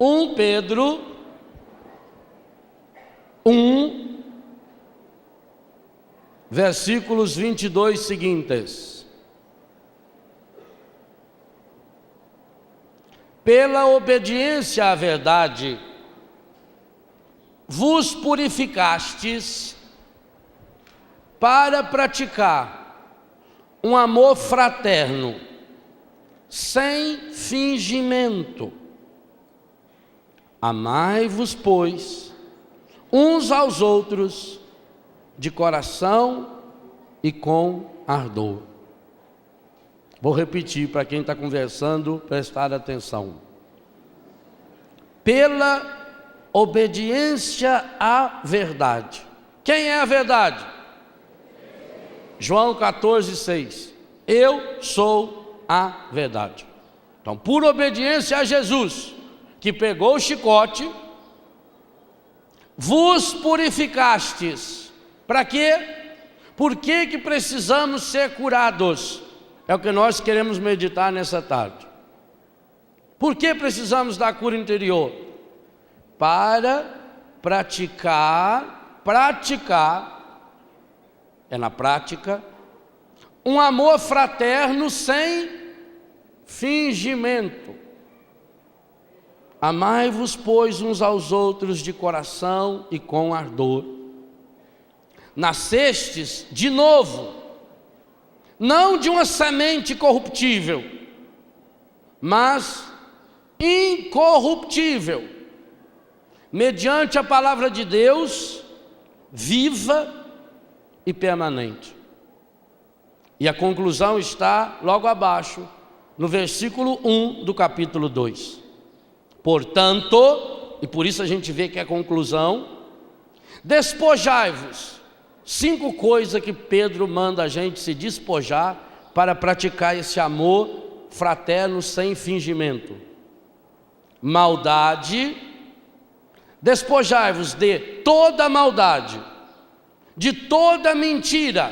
1 Pedro 1, versículos 22 seguintes. Pela obediência à verdade, vos purificastes para praticar um amor fraterno, sem fingimento. Amai-vos, pois, uns aos outros, de coração e com ardor. Vou repetir para quem está conversando, prestar atenção. Pela obediência à verdade. Quem é a verdade? João 14:6. Eu sou a verdade. Então, por obediência a Jesus, que pegou o chicote, vos purificastes. Para quê? Por que precisamos ser curados? É o que nós queremos meditar nessa tarde. Por que precisamos da cura interior? Para praticar, é na prática, um amor fraterno sem fingimento. Amai-vos, pois, uns aos outros de coração e com ardor. Nascestes de novo, não de uma semente corruptível, mas incorruptível, mediante a palavra de Deus, viva e permanente. E a conclusão está logo abaixo, no versículo 1 do capítulo 2. Portanto, e por isso a gente vê que é a conclusão, despojai-vos. 5 coisas que Pedro manda a gente se despojar para praticar esse amor fraterno sem fingimento. Maldade, despojai-vos de toda maldade, de toda mentira,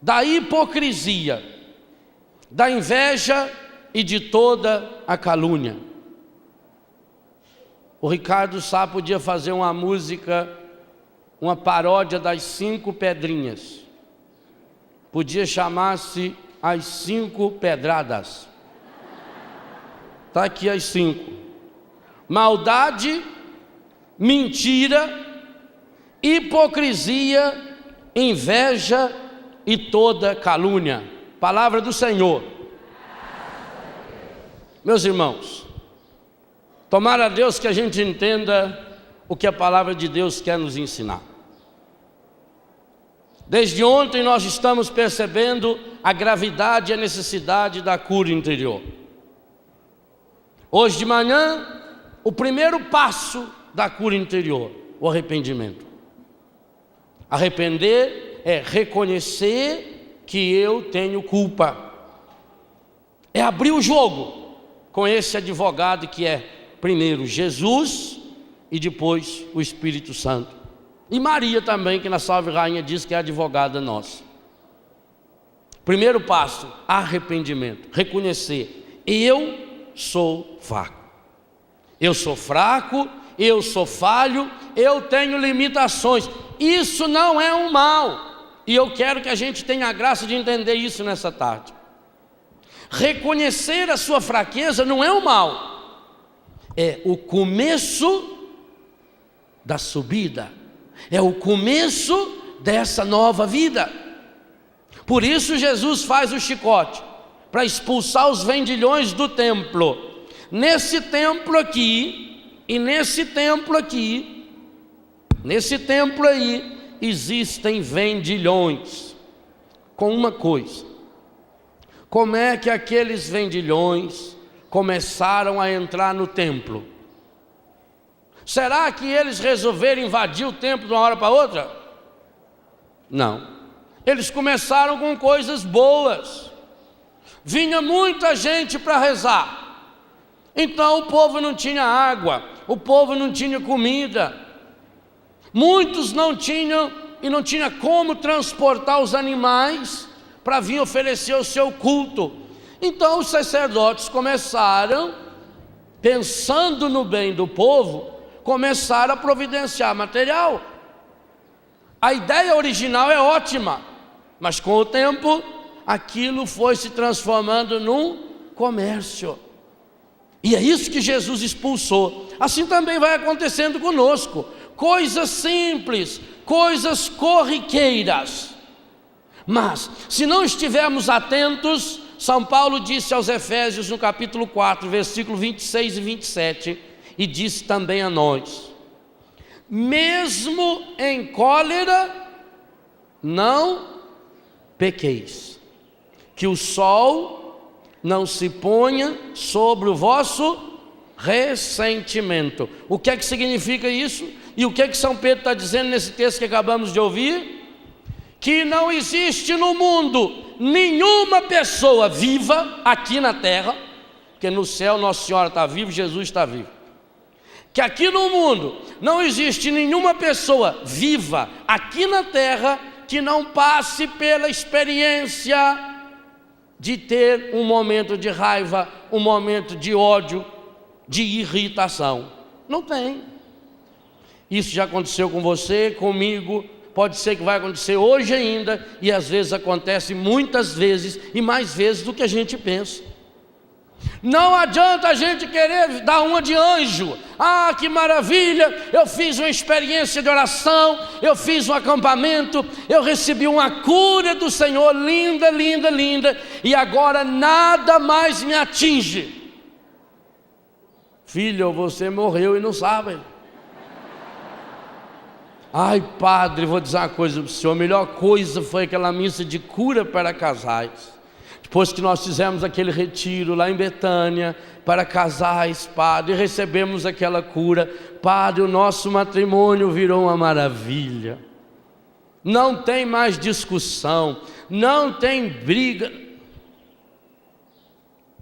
da hipocrisia, da inveja e de toda a calúnia. O Ricardo Sá podia fazer uma música, uma paródia das 5 pedrinhas. Podia chamar-se As 5 Pedradas. Está aqui as 5. Maldade, mentira, hipocrisia, inveja e toda calúnia. Palavra do Senhor. Meus irmãos, tomara a Deus que a gente entenda o que a palavra de Deus quer nos ensinar. Desde ontem nós estamos percebendo a gravidade e a necessidade da cura interior. Hoje de manhã, o primeiro passo da cura interior, o arrependimento. Arrepender é reconhecer que eu tenho culpa. É abrir o jogo com esse advogado que é primeiro Jesus e depois o Espírito Santo. E Maria também, que na Salve Rainha diz que é advogada nossa. Primeiro passo, arrependimento. Reconhecer, eu sou fraco. Eu sou fraco, eu sou falho, eu tenho limitações. Isso não é um mal. E eu quero que a gente tenha a graça de entender isso nessa tarde. Reconhecer a sua fraqueza não é um mal. É o começo da subida. É o começo dessa nova vida. Por isso Jesus faz o chicote, para expulsar os vendilhões do templo. Nesse templo aqui, e nesse templo aqui, nesse templo aí, existem vendilhões. Com uma coisa: como é que aqueles vendilhões começaram a entrar no templo? Será que eles resolveram invadir o templo de uma hora para outra? Não. Eles começaram com coisas boas. Vinha muita gente para rezar. Então o povo não tinha água, o povo não tinha comida. Muitos não tinham e não tinha como transportar os animais para vir oferecer o seu culto. Então os sacerdotes começaram pensando no bem do povo, começaram a providenciar material. A ideia original é ótima, mas com o tempo, aquilo foi se transformando num comércio. E é isso que Jesus expulsou. Assim também vai acontecendo conosco. Coisas simples, coisas corriqueiras. Mas, se não estivermos atentos, São Paulo disse aos Efésios no capítulo 4, versículo 26 e 27, e disse também a nós: mesmo em cólera, não pequeis, que o sol não se ponha sobre o vosso ressentimento. O que é que significa isso? E o que é que São Pedro está dizendo nesse texto que acabamos de ouvir? Que não existe no mundo nenhuma pessoa viva aqui na terra, porque no céu Nossa Senhora está viva, Jesus está vivo. Que aqui no mundo não existe nenhuma pessoa viva aqui na terra que não passe pela experiência de ter um momento de raiva, um momento de ódio, de irritação. Não tem. Isso já aconteceu com você, comigo, pode ser que vai acontecer hoje ainda, e às vezes acontece muitas vezes, e mais vezes do que a gente pensa. Não adianta a gente querer dar uma de anjo. Ah, que maravilha, eu fiz uma experiência de oração, eu fiz um acampamento, eu recebi uma cura do Senhor, linda, linda, linda, e agora nada mais me atinge. Filho, você morreu e não sabe. Ai, padre, vou dizer uma coisa para o senhor, a melhor coisa foi aquela missa de cura para casais. Depois que nós fizemos aquele retiro lá em Betânia, para casais, padre, e recebemos aquela cura, padre, o nosso matrimônio virou uma maravilha. Não tem mais discussão, não tem briga,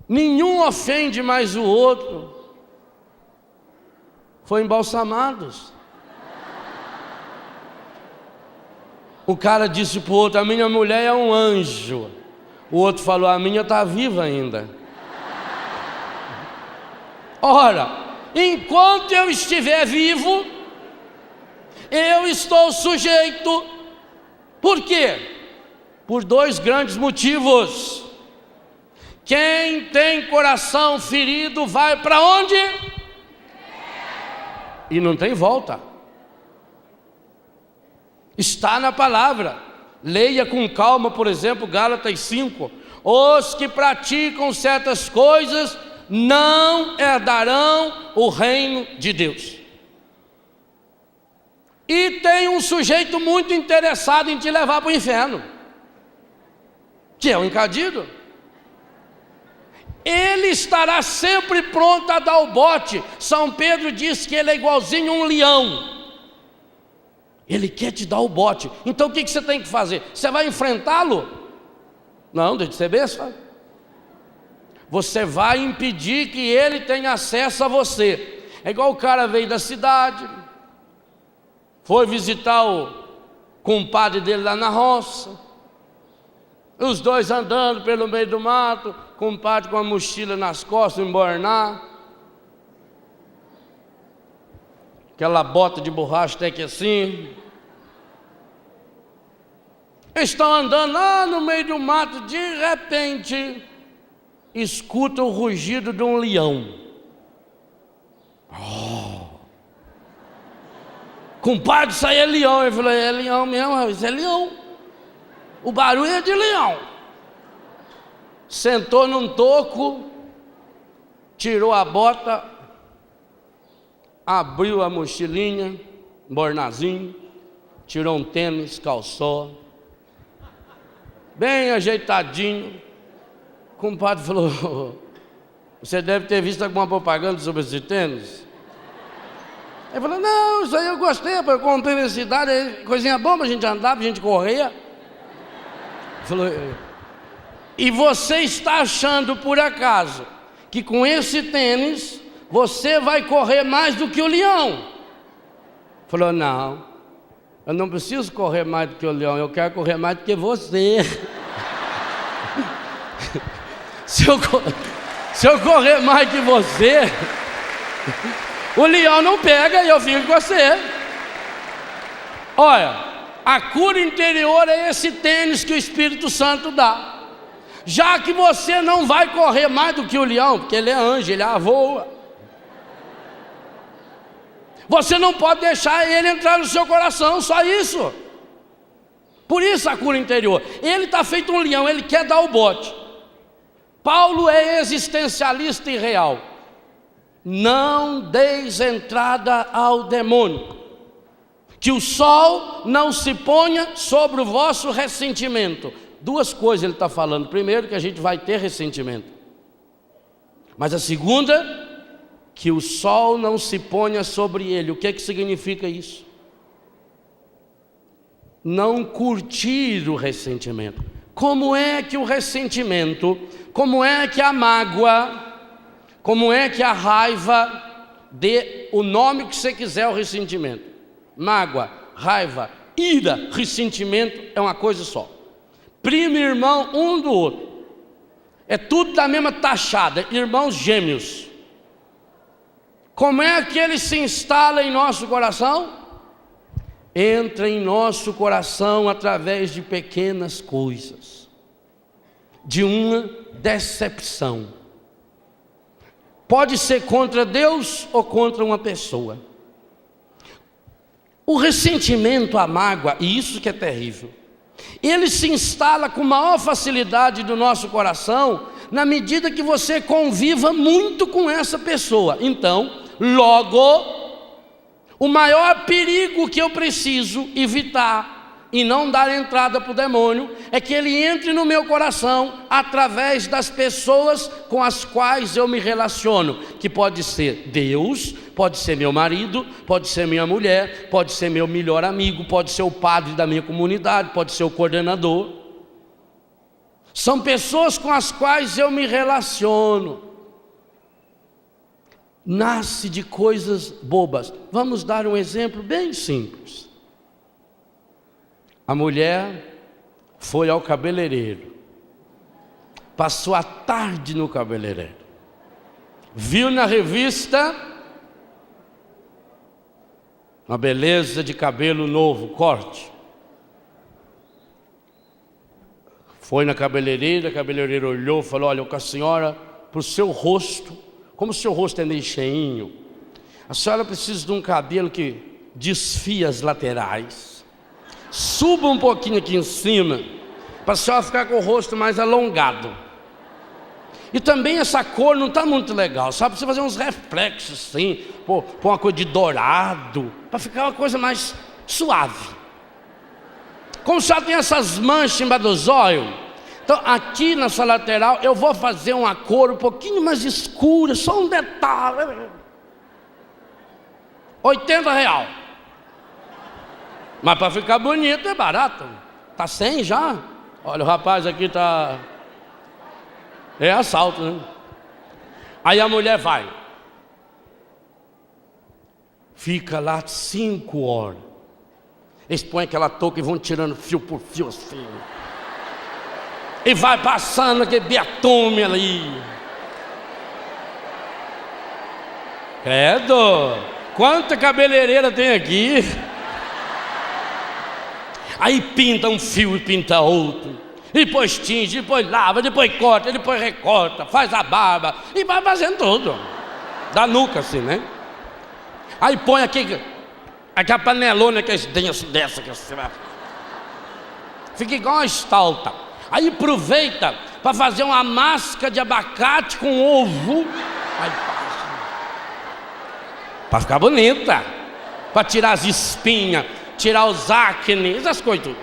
nenhum ofende mais o outro. Foi embalsamados. O cara disse para o outro: a minha mulher é um anjo. O outro falou: a minha está viva ainda. Ora, enquanto eu estiver vivo, eu estou sujeito. Por quê? Por dois grandes motivos. Quem tem coração ferido vai para onde? E não tem volta. Está na palavra. Leia com calma, por exemplo, Gálatas 5. Os que praticam certas coisas não herdarão o reino de Deus. E tem um sujeito muito interessado em te levar para o inferno, que é o encadido. Ele estará sempre pronto a dar o bote. São Pedro diz que ele é igualzinho a um leão. Ele quer te dar o bote. Então o que você tem que fazer? Você vai enfrentá-lo? Não, deixa de ser besta. Você vai impedir que ele tenha acesso a você. É igual o cara veio da cidade, foi visitar o compadre dele lá na roça, os dois andando pelo meio do mato, compadre com a mochila nas costas, embornar, aquela bota de borracha até que assim. Estão andando lá no meio do mato, de repente escuta o rugido de um leão. Compadre, isso aí é leão. Ele falou: é leão mesmo, isso é leão. O barulho é de leão. Sentou num toco, tirou a bota, abriu a mochilinha, bornazinho, tirou um tênis, calçou, bem ajeitadinho. O compadre falou: você deve ter visto alguma propaganda sobre esse tênis? Ele falou: não, isso aí eu gostei, eu comprei na cidade, coisinha boa pra gente andar, pra gente correr. Ele falou: e você está achando por acaso que com esse tênis você vai correr mais do que o leão? Ele falou: não, eu não preciso correr mais do que o leão, eu quero correr mais do que você. Se eu correr mais que você, O leão não pega e eu fico com você. Olha, a cura interior é esse tênis que o Espírito Santo dá. Já que você não vai correr mais do que o leão, porque ele é anjo, ele voa. Você não pode deixar ele entrar no seu coração, só isso. Por isso a cura interior. Ele está feito um leão, ele quer dar o bote. Paulo é existencialista e real. Não deis entrada ao demônio. Que o sol não se ponha sobre o vosso ressentimento. Duas coisas ele está falando. Primeiro, que a gente vai ter ressentimento. Mas a segunda, que o sol não se ponha sobre ele. O que significa isso? Não curtir o ressentimento. Como é que o ressentimento, como é que a mágoa, como é que a raiva, dê o nome que você quiser ao ressentimento. Mágoa, raiva, ira, ressentimento é uma coisa só. Primo e irmão um do outro. É tudo da mesma taxada, irmãos gêmeos. Como é que ele se instala em nosso coração? Entra em nosso coração através de pequenas coisas, de uma decepção. Pode ser contra Deus ou contra uma pessoa. O ressentimento, a mágoa, e isso que é terrível, ele se instala com maior facilidade no nosso coração, na medida que você conviva muito com essa pessoa. Então, logo, o maior perigo que eu preciso evitar e não dar entrada para o demônio é que ele entre no meu coração através das pessoas com as quais eu me relaciono, que pode ser Deus, pode ser meu marido, pode ser minha mulher, pode ser meu melhor amigo, pode ser o padre da minha comunidade, pode ser o coordenador. São pessoas com as quais eu me relaciono. Nasce de coisas bobas. Vamos dar um exemplo bem simples. A mulher foi ao cabeleireiro, passou a tarde no cabeleireiro, viu na revista uma beleza de cabelo novo, corte. Foi na cabeleireira, a cabeleireira olhou e falou: olha, com a senhora, para o seu rosto, como o seu rosto é meio cheinho, a senhora precisa de um cabelo que desfia as laterais, suba um pouquinho aqui em cima, para a senhora ficar com o rosto mais alongado. E também essa cor não está muito legal, sabe? Você fazer uns reflexos assim, pôr uma coisa de dourado, para ficar uma coisa mais suave. Como só tem essas manchas embaixo dos olhos, então aqui nessa lateral eu vou fazer uma cor um pouquinho mais escura, só um detalhe. R$80. Mas para ficar bonito é barato. Tá 100 já? Olha, o rapaz aqui tá... É assalto, né? Aí a mulher vai. Fica lá 5 horas. Eles põem aquela touca e vão tirando fio por fio assim. E vai passando aquele beatume ali. Credo! Quanta cabeleireira tem aqui? Aí pinta um fio e pinta outro, e depois tinge, depois lava, depois corta, depois recorta, faz a barba, e vai fazendo tudo, da nuca assim, né? Aí põe aqui, aquela panelona que dessa que assim, fica igual uma estalta. Aí aproveita para fazer uma máscara de abacate com ovo, aí passa, para ficar bonita, para tirar as espinhas, tirar os acne, essas coisas.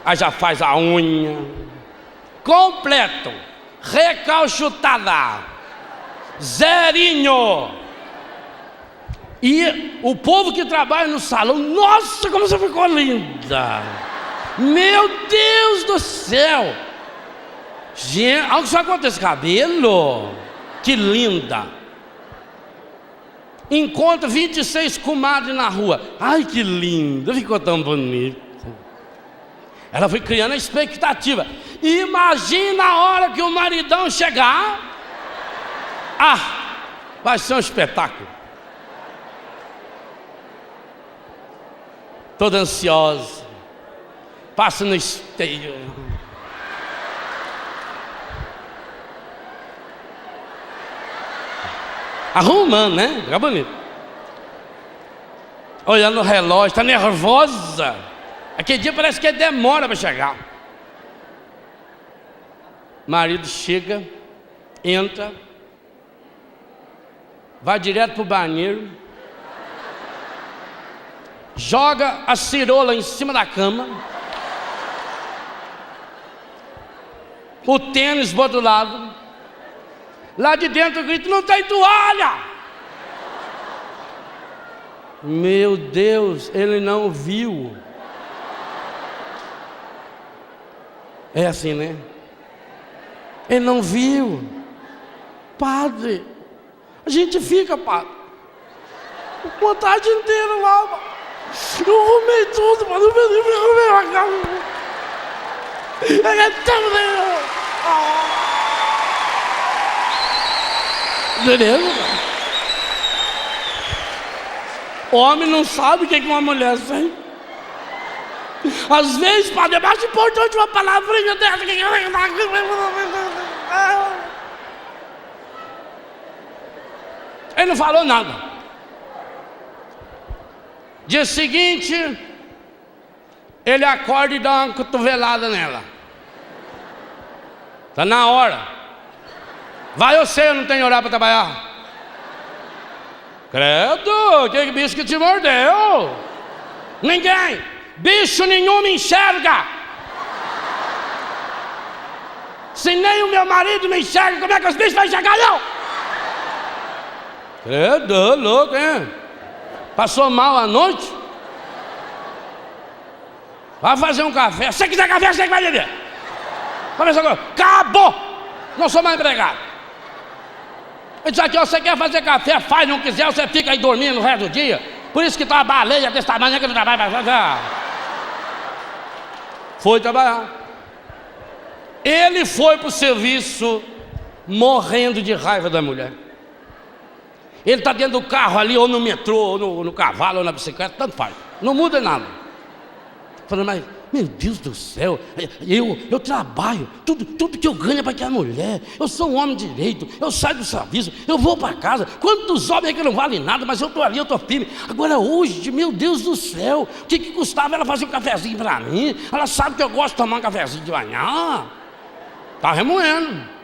Aí já faz a unha completo, recalchutada, zerinho. E o povo que trabalha no salão, nossa, como você ficou linda! Meu Deus do céu! Gente, algo só com esse cabelo, que linda! Encontra 26 comadres na rua. Ai, que linda, ficou tão bonita. Ela foi criando a expectativa. Imagina a hora que o maridão chegar. Vai ser um espetáculo. Toda ansiosa. Passa no esteio. Arrumando, né? Fica bonito. Olhando o relógio, está nervosa. Aquele dia parece que demora para chegar. Marido chega, entra, vai direto para o banheiro, joga a cirola em cima da cama, o tênis do outro lado, lá de dentro grita: não tem toalha! Meu Deus, ele não viu. É assim, né? Ele não viu. Padre, a gente fica, padre, uma tarde inteira lá. Eu arrumei tudo, mas não arrumei a casa. É tão legal. Beleza? Homem não sabe o que uma mulher sente. Às vezes, padre, é mais importante uma palavrinha dessa. Ele não falou nada. Dia seguinte, ele acorda e dá uma cotovelada nela. Está na hora. Vai você, eu não tenho horário para trabalhar. Credo, que bicho que te mordeu? Ninguém. Bicho nenhum me enxerga. Se nem o meu marido me enxerga, como é que os bichos vão enxergar eu? Credo, louco, hein? Passou mal a noite? Vai fazer um café. Se você quiser café, você que vai beber. Começa agora. Acabou. Não sou mais empregado. Ele diz aqui: ó, você quer fazer café, faz, não quiser, você fica aí dormindo o resto do dia. Por isso que tá uma baleia desse tamanho que não trabalha para fazer. Foi trabalhar. Ele foi para o serviço morrendo de raiva da mulher. Ele está dentro do carro ali, ou no metrô, ou no cavalo, ou na bicicleta, tanto faz. Não muda nada. Falando: mas, meu Deus do céu, eu trabalho, tudo que eu ganho é para aquela mulher. Eu sou um homem de direito, eu saio do serviço, eu vou para casa. Quantos homens é que não valem nada, mas eu estou ali, eu estou firme. Agora hoje, meu Deus do céu, o que custava ela fazer um cafezinho para mim? Ela sabe que eu gosto de tomar um cafezinho de manhã. Está remoendo.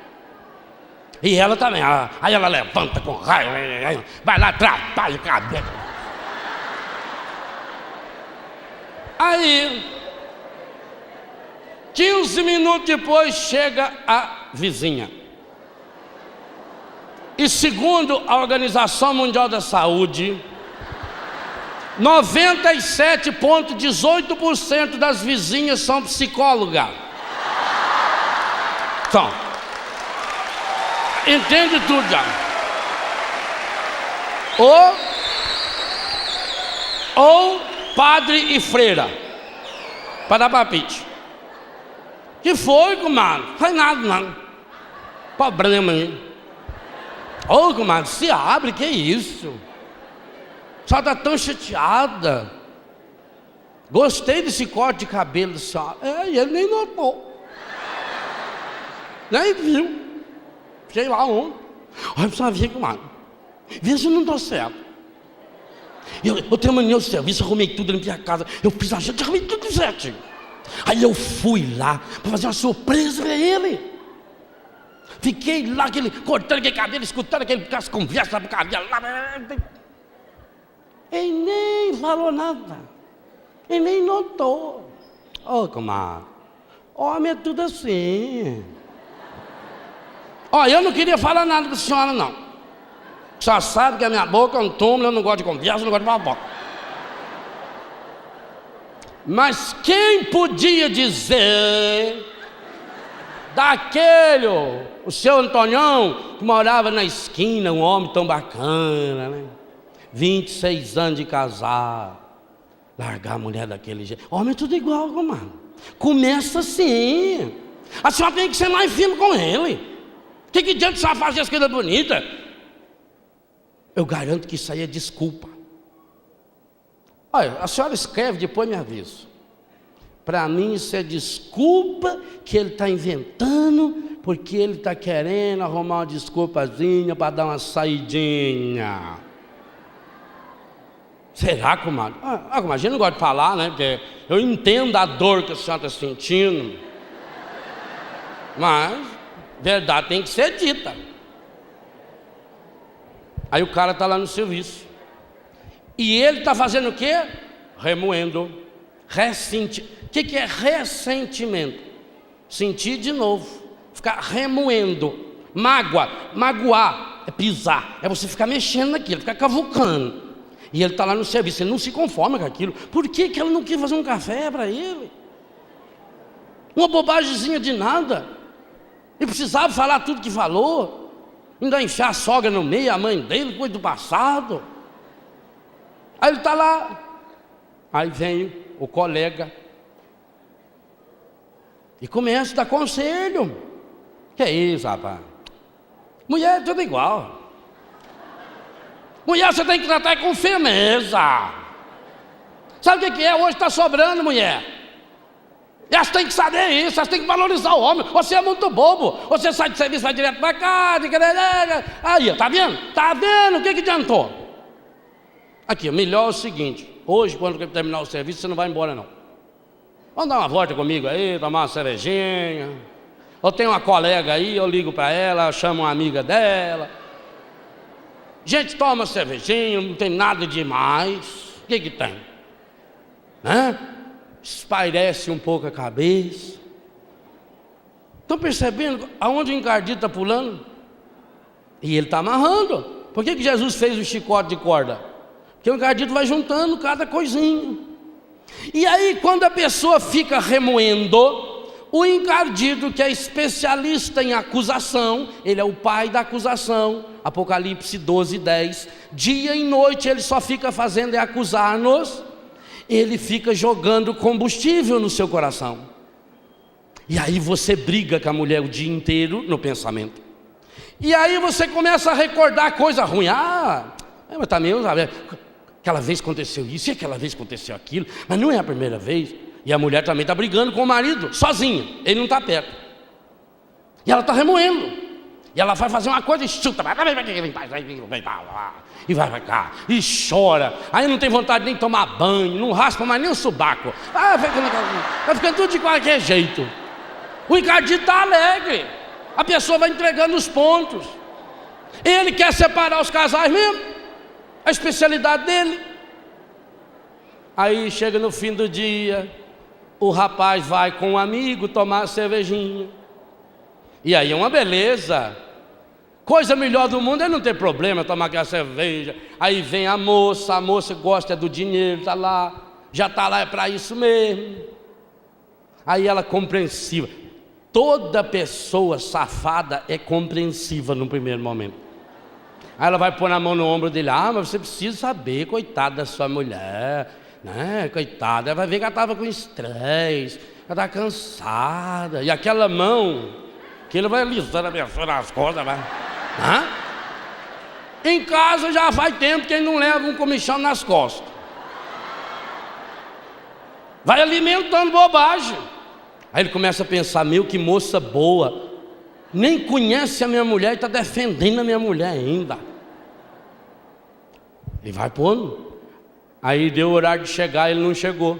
E ela também, aí ela levanta com raiva, vai lá, atrapalha o cabelo. Aí, 15 minutos depois, chega a vizinha. E segundo a Organização Mundial da Saúde, 97,18% das vizinhas são psicólogas. Então, entende tudo já. Ou padre e freira, para dar palpite. Que foi, comadre? Não faz nada, não. Problema aí. Ô, comadre, se abre, que isso? Só está tão chateada. Gostei desse corte de cabelo da senhora. E ele nem notou. Nem viu. Sei lá onde. Olha pra ver, comadre. Vê se eu não estou certo. Eu terminei o serviço, arrumei tudo, limpei a casa. Eu fiz a gente, arrumei tudo certinho. Aí eu fui lá para fazer uma surpresa para ele. Fiquei lá, cortando aquele cabelo, escutando aquelas conversas do cabelo lá. Ele nem falou nada. Ele nem notou. Ô, comadre, homem é tudo assim. Ó, eu não queria falar nada para a senhora, não. Só sabe que a minha boca é um túmulo, eu não gosto de conversa, eu não gosto de fofoca. Mas quem podia dizer daquele, o seu Antonião, que morava na esquina, um homem tão bacana, né? 26 anos de casado, largar a mulher daquele jeito. Homem é tudo igual, comadre. Começa assim. A senhora tem que ser mais firme com ele. Que adianta a senhora fazer as coisas bonitas? Eu garanto que isso aí é desculpa. Olha, a senhora escreve, depois me avisa. Para mim isso é desculpa que ele está inventando, porque ele está querendo arrumar uma desculpazinha para dar uma saidinha. Será, comadre? Comadre, eu não gosto de falar, né? Porque eu entendo a dor que a senhora está sentindo. Mas, verdade tem que ser dita. Aí o cara está lá no serviço. E ele está fazendo o quê? Remoendo. O que é ressentimento? Sentir de novo. Ficar remoendo. Magoar é pisar. É você ficar mexendo naquilo, ficar cavucando. E ele está lá no serviço, ele não se conforma com aquilo. Por que ela não quis fazer um café para ele? Uma bobagemzinha de nada. E precisava falar tudo que falou. Ainda enfiar a sogra no meio, a mãe dele, coisa do passado. Aí ele está lá. Aí vem o colega e começa a dar conselho. Que é isso, rapaz? Mulher é tudo igual. Mulher você tem que tratar com firmeza. Sabe o que é? Hoje está sobrando, mulher. E elas têm que saber isso, elas têm que valorizar o homem. Você é muito bobo. Você sai de serviço, vai direto para casa. Aí, tá vendo? Tá vendo? O que adiantou? Aqui, o melhor é o seguinte. Hoje, quando terminar o serviço, você não vai embora, não. Vamos dar uma volta comigo aí, tomar uma cervejinha. Eu tenho uma colega aí, eu ligo para ela, chamo uma amiga dela. Gente, toma uma cervejinha, não tem nada demais. O que tem? Espairece um pouco a cabeça. Estão percebendo aonde o encardido está pulando? E ele está amarrando. Por que Jesus fez o chicote de corda? Porque o encardido vai juntando cada coisinha. E aí quando a pessoa fica remoendo, o encardido, que é especialista em acusação, ele é o pai da acusação, Apocalipse 12:10, dia e noite ele só fica fazendo é acusar-nos. Ele fica jogando combustível no seu coração. E aí você briga com a mulher o dia inteiro no pensamento. E aí você começa a recordar coisa ruim. Mas também, sabe, aquela vez aconteceu isso, e aquela vez aconteceu aquilo, mas não é a primeira vez. E a mulher também está brigando com o marido, sozinha, ele não está perto. E ela está remoendo. E ela vai fazer uma coisa e chuta, e vai pra cá, e chora. Aí não tem vontade nem de tomar banho, não raspa mais nem o subaco. Vai ficando tudo de qualquer jeito. O encardido está alegre. A pessoa vai entregando os pontos. Ele quer separar os casais mesmo. A especialidade dele. Aí chega no fim do dia, o rapaz vai com um amigo tomar uma cervejinha. E aí é uma beleza. Coisa melhor do mundo é não ter problema, tomar aquela cerveja. Aí vem a moça gosta do dinheiro, está lá, já está lá, é para isso mesmo. Aí ela compreensiva. Toda pessoa safada é compreensiva no primeiro momento. Aí ela vai pôr a mão no ombro dele. Mas você precisa saber, coitada da sua mulher, né? Coitada, ela vai ver que ela estava com estresse, ela está cansada. E aquela mão, que ele vai alisando a pessoa nas costas, vai. Em casa já faz tempo que ele não leva um comichão nas costas. Vai alimentando bobagem. Aí ele começa a pensar, que moça boa, nem conhece a minha mulher e está defendendo a minha mulher ainda. Ele vai pondo. Aí deu o horário de chegar, ele não chegou.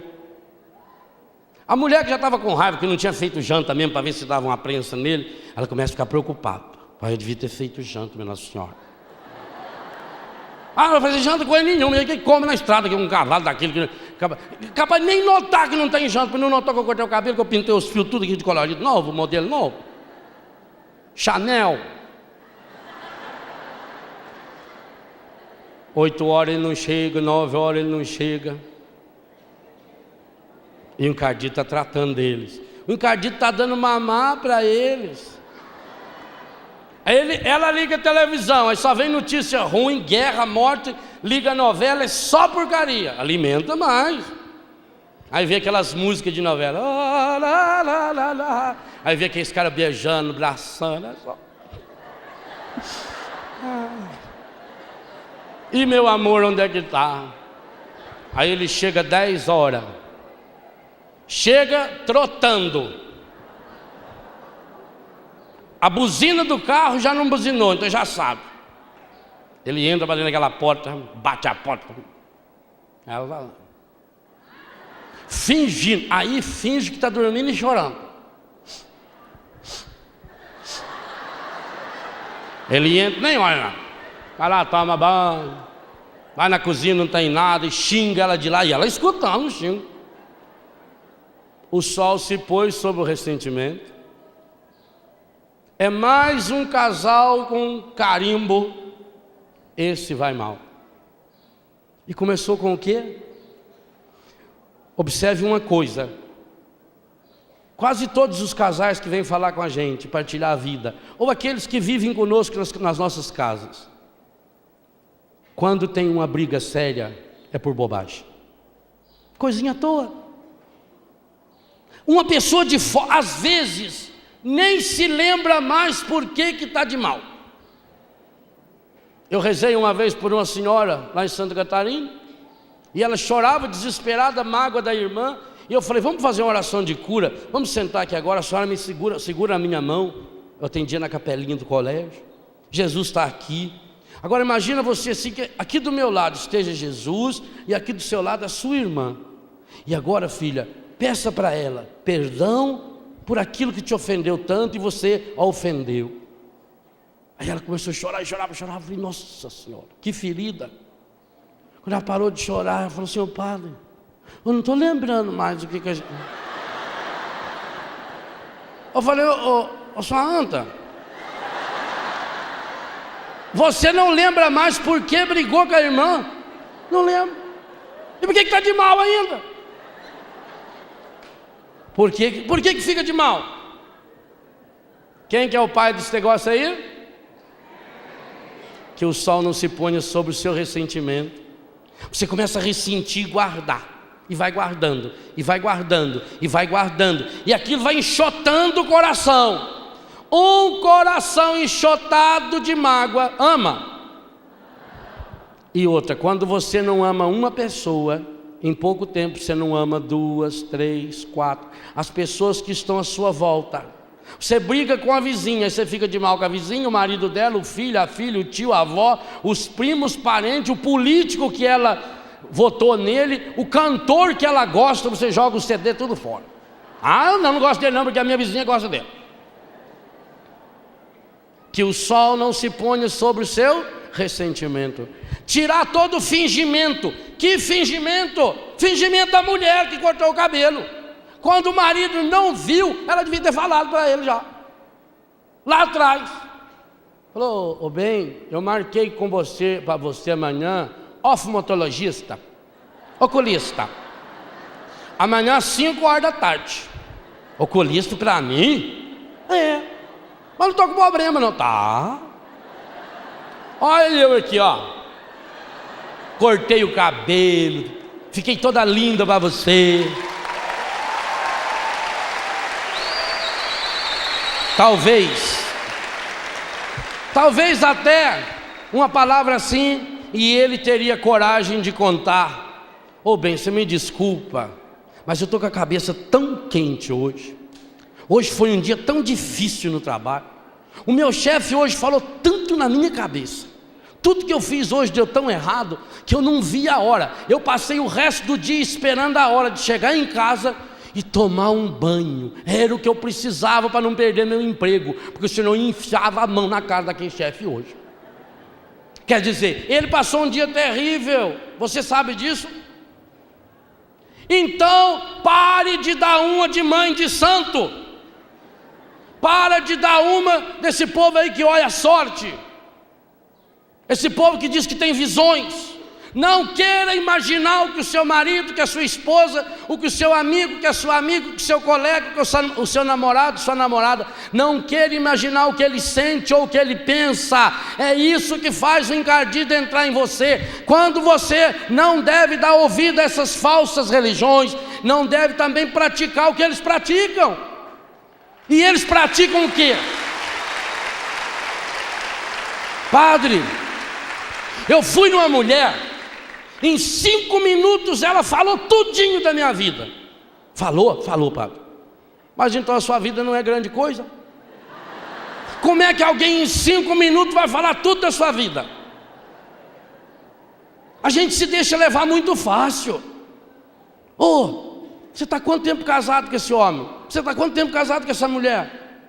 A mulher que já estava com raiva, que não tinha feito janta mesmo, para ver se dava uma prensa nele, ela começa a ficar preocupada. Eu devia ter feito janta, minha Nossa Senhora. Não vai fazer janta com ele nenhum. E aí que come na estrada, que é um cavalo daquele. Capaz de nem notar que não tem janta, porque não notou que eu cortei o cabelo, que eu pintei os fios tudo aqui de colorido novo, modelo novo. Chanel. 8 horas ele não chega, 9 horas ele não chega. E o encardido está tratando deles. O encardido está dando mamar para eles. Ela liga a televisão, aí só vem notícia ruim, guerra, morte, liga a novela, é só porcaria. Alimenta mais. Aí vê aquelas músicas de novela. Aí vê aqueles caras beijando, abraçando. É só. E meu amor, onde é que está? Aí ele chega 10 horas. Chega trotando. A buzina do carro já não buzinou, então já sabe. Ele entra para dentro daquela porta, bate a porta. Ela vai lá. Fingindo, aí finge que está dormindo e chorando. Ele entra, nem olha. Vai lá, toma banho. Vai na cozinha, não tem nada, e xinga ela de lá. E ela escutando, xinga. O sol se pôs sobre o ressentimento. É mais um casal com carimbo. Esse vai mal. E começou com o quê? Observe uma coisa. Quase todos os casais que vêm falar com a gente, partilhar a vida, ou aqueles que vivem conosco nas nossas casas, quando tem uma briga séria, é por bobagem. Coisinha à toa. Uma pessoa de fora, às vezes, nem se lembra mais por que está de mal. Eu rezei uma vez por uma senhora lá em Santa Catarina, e ela chorava desesperada, mágoa da irmã, e eu falei, vamos fazer uma oração de cura, vamos sentar aqui agora, a senhora me segura a minha mão. Eu atendia na capelinha do colégio, Jesus está aqui. Agora imagina você assim, que aqui do meu lado esteja Jesus, e aqui do seu lado a sua irmã. E agora, filha, peça para ela perdão por aquilo que te ofendeu tanto, e você a ofendeu. Aí ela começou a chorar, e chorava. Eu falei, nossa Senhora, que ferida. Quando ela parou de chorar, ela falou, senhor padre, eu não estou lembrando mais do que a gente... Eu falei, ô sua anta, você não lembra mais por que brigou com a irmã? Não lembro. E por que está de mal ainda? Por que fica de mal? Quem que é o pai desse negócio aí? Que o sol não se ponha sobre o seu ressentimento. Você começa a ressentir e guardar, e vai guardando, e vai guardando, e vai guardando, e aquilo vai enxotando o coração. Um coração enxotado de mágoa ama. E outra, quando você não ama uma pessoa, em pouco tempo você não ama 2, 3, 4, as pessoas que estão à sua volta. Você briga com a vizinha, você fica de mal com a vizinha, o marido dela, o filho, a filha, o tio, a avó, os primos, parentes, o político que ela votou nele, o cantor que ela gosta, você joga o CD tudo fora. Ah, eu não gosto dele não, porque a minha vizinha gosta dele. Que o sol não se ponha sobre o seu ressentimento. Tirar todo o fingimento. Que fingimento? Fingimento da mulher que cortou o cabelo. Quando o marido não viu, ela devia ter falado para ele já, lá atrás. Falou, ô bem, eu marquei com você, para você amanhã, oftalmologista, oculista. Amanhã às 5 horas da tarde. Oculista para mim? É. Mas não estou com problema não. Tá. Olha eu aqui, ó. Cortei o cabelo, fiquei toda linda para você. Talvez até uma palavra assim, e ele teria coragem de contar. Ô bem, você me desculpa, mas eu estou com a cabeça tão quente hoje. Hoje foi um dia tão difícil no trabalho. O meu chefe hoje falou tanto na minha cabeça. Tudo que eu fiz hoje deu tão errado que eu não vi a hora. Eu passei o resto do dia esperando a hora de chegar em casa e tomar um banho. Era o que eu precisava para não perder meu emprego, porque senão eu enfiava a mão na cara daquele chefe hoje. Quer dizer, ele passou um dia terrível. Você sabe disso? Então pare de dar uma de mãe de santo. Para de dar uma desse povo aí que olha a sorte. Esse povo que diz que tem visões. Não queira imaginar o que o seu marido, que a sua esposa, o que o seu amigo, que a sua amiga, que o seu colega, que o seu namorado, sua namorada. Não queira imaginar o que ele sente ou o que ele pensa. É isso que faz o encardido entrar em você. Quando você não deve dar ouvido a essas falsas religiões, não deve também praticar o que eles praticam. E eles praticam o quê? Padre, Eu fui numa mulher, em 5 minutos ela falou tudinho da minha vida. Falou, padre. Mas então a sua vida não é grande coisa? Como é que alguém em 5 minutos vai falar tudo da sua vida? A gente se deixa levar muito fácil. Você está quanto tempo casado com esse homem? Você está quanto tempo casado com essa mulher?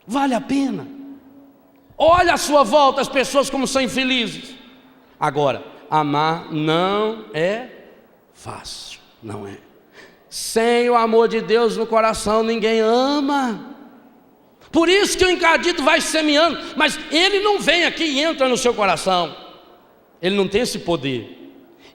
Vale a pena? Olha à sua volta as pessoas como são infelizes. Agora, amar não é fácil, não é. Sem o amor de Deus no coração ninguém ama. Por isso que o encardido vai semeando, mas ele não vem aqui e entra no seu coração. Ele não tem esse poder.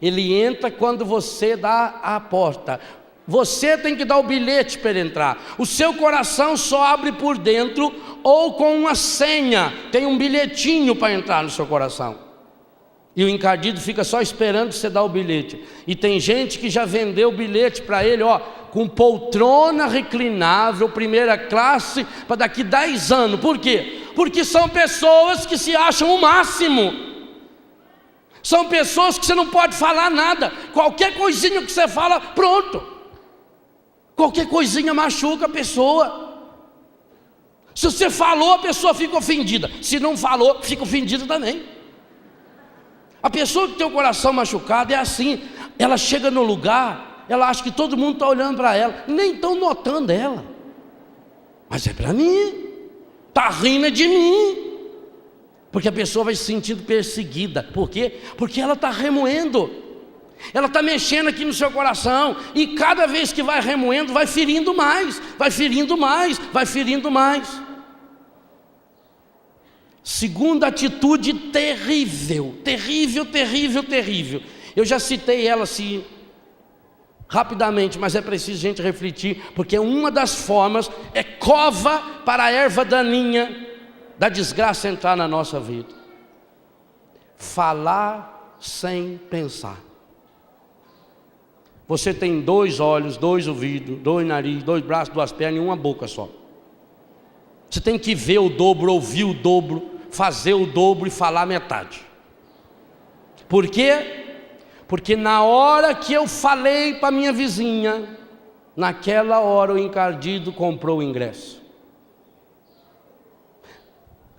Ele entra quando você dá a porta. Você tem que dar o bilhete para ele entrar. O seu coração só abre por dentro ou com uma senha. Tem um bilhetinho para entrar no seu coração. E o encardido fica só esperando você dar o bilhete. E tem gente que já vendeu o bilhete para ele, com poltrona reclinável, primeira classe, para daqui 10 anos. Por quê? Porque são pessoas que se acham o máximo. São pessoas que você não pode falar nada. Qualquer coisinha que você fala, pronto. Qualquer coisinha machuca a pessoa. Se você falou, a pessoa fica ofendida. Se não falou, fica ofendida também. A pessoa que tem o coração machucado é assim. Ela chega no lugar, ela acha que todo mundo está olhando para ela, nem estão notando ela. Mas é para mim. Está rindo de mim. Porque a pessoa vai se sentindo perseguida. Por quê? Porque ela está remoendo. Ela está mexendo aqui no seu coração. E cada vez que vai remoendo, vai ferindo mais. Vai ferindo mais, vai ferindo mais. Segunda atitude terrível. Terrível, terrível, terrível. Eu já citei ela assim rapidamente, mas é preciso a gente refletir. Porque uma das formas é cova para a erva daninha da desgraça entrar na nossa vida. Falar sem pensar. Você tem 2 olhos, 2 ouvidos, 2 narizes, 2 braços, 2 pernas e uma boca só. Você tem que ver o dobro, ouvir o dobro, fazer o dobro e falar metade. Por quê? Porque na hora que eu falei para minha vizinha, naquela hora o encardido comprou o ingresso.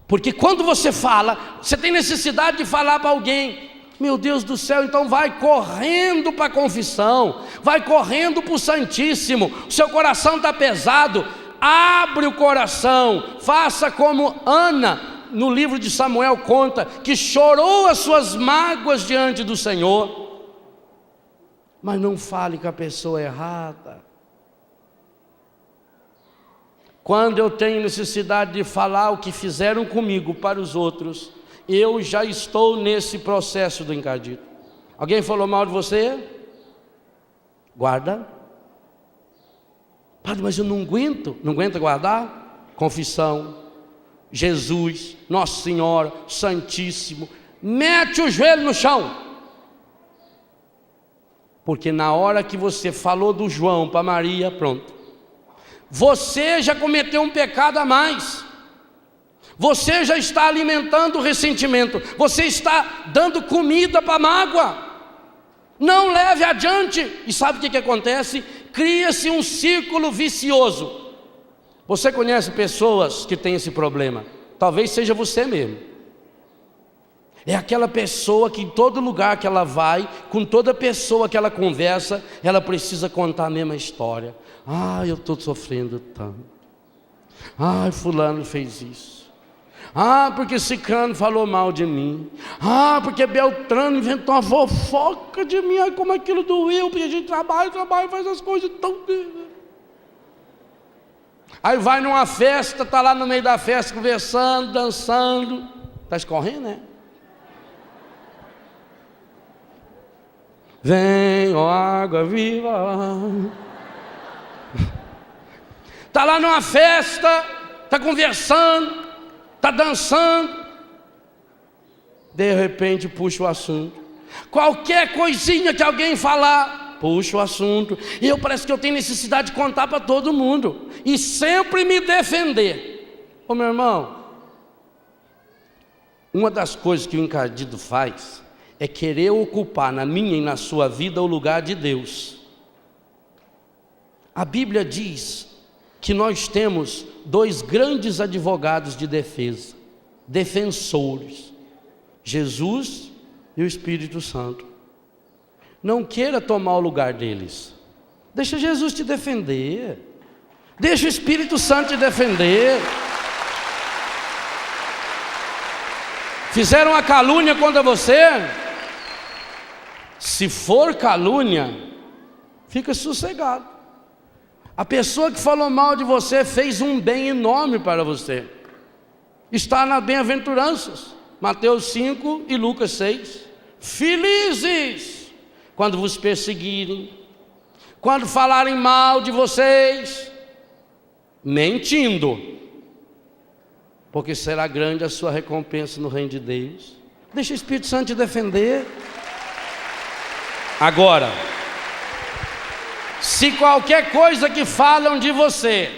Porque quando você fala, você tem necessidade de falar para alguém. Meu Deus do céu, então vai correndo para a confissão, vai correndo para o Santíssimo. O seu coração está pesado, abre o coração. Faça como Ana, no livro de Samuel, conta, que chorou as suas mágoas diante do Senhor. Mas não fale com a pessoa errada. Quando eu tenho necessidade de falar o que fizeram comigo para os outros, eu já estou nesse processo do encardido. Alguém falou mal de você? Guarda. Padre, mas eu não aguento. Não aguenta guardar? Confissão. Jesus, Nossa Senhora, Santíssimo. Mete o joelho no chão. Porque na hora que você falou do João para Maria, pronto. Você já cometeu um pecado a mais. Você já está alimentando o ressentimento. Você está dando comida para a mágoa. Não leve adiante. E sabe o que acontece? Cria-se um círculo vicioso. Você conhece pessoas que têm esse problema? Talvez seja você mesmo. É aquela pessoa que em todo lugar que ela vai, com toda pessoa que ela conversa, ela precisa contar a mesma história. Eu estou sofrendo tanto. Fulano fez isso. Porque Cicrano falou mal de mim. Porque Beltrano inventou uma fofoca de mim. Como aquilo doeu, porque a gente trabalha, faz as coisas tão... Aí vai numa festa, está lá no meio da festa, conversando, dançando. Está escorrendo, né? Vem, ó água viva. Está lá numa festa, está conversando, está dançando. De repente puxa o assunto. Qualquer coisinha que alguém falar, puxa o assunto. E parece que eu tenho necessidade de contar para todo mundo. E sempre me defender. Meu irmão, uma das coisas que o encardido faz é querer ocupar na minha e na sua vida o lugar de Deus. A Bíblia diz que nós temos dois grandes advogados de defesa, defensores, Jesus e o Espírito Santo. Não queira tomar o lugar deles. Deixa Jesus te defender. Deixa o Espírito Santo te defender. Fizeram a calúnia contra você? Se for calúnia, fica sossegado. A pessoa que falou mal de você fez um bem enorme para você. Está nas bem-aventuranças, Mateus 5 e Lucas 6. Felizes quando vos perseguirem, quando falarem mal de vocês, mentindo, porque será grande a sua recompensa no reino de Deus. Deixa o Espírito Santo te defender. Agora, se qualquer coisa que falam de você,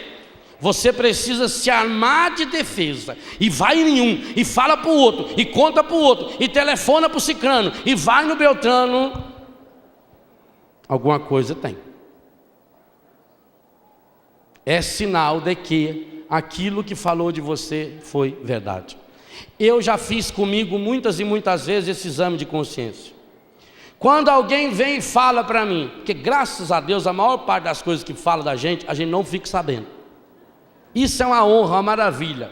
você precisa se armar de defesa, e vai em um, e fala para o outro, e conta para o outro, e telefona para o cicrano, e vai no beltrano, alguma coisa tem. É sinal de que aquilo que falou de você foi verdade. Eu já fiz comigo muitas e muitas vezes esse exame de consciência. Quando alguém vem e fala para mim, porque graças a Deus a maior parte das coisas que fala da gente, a gente não fica sabendo. Isso é uma honra, uma maravilha.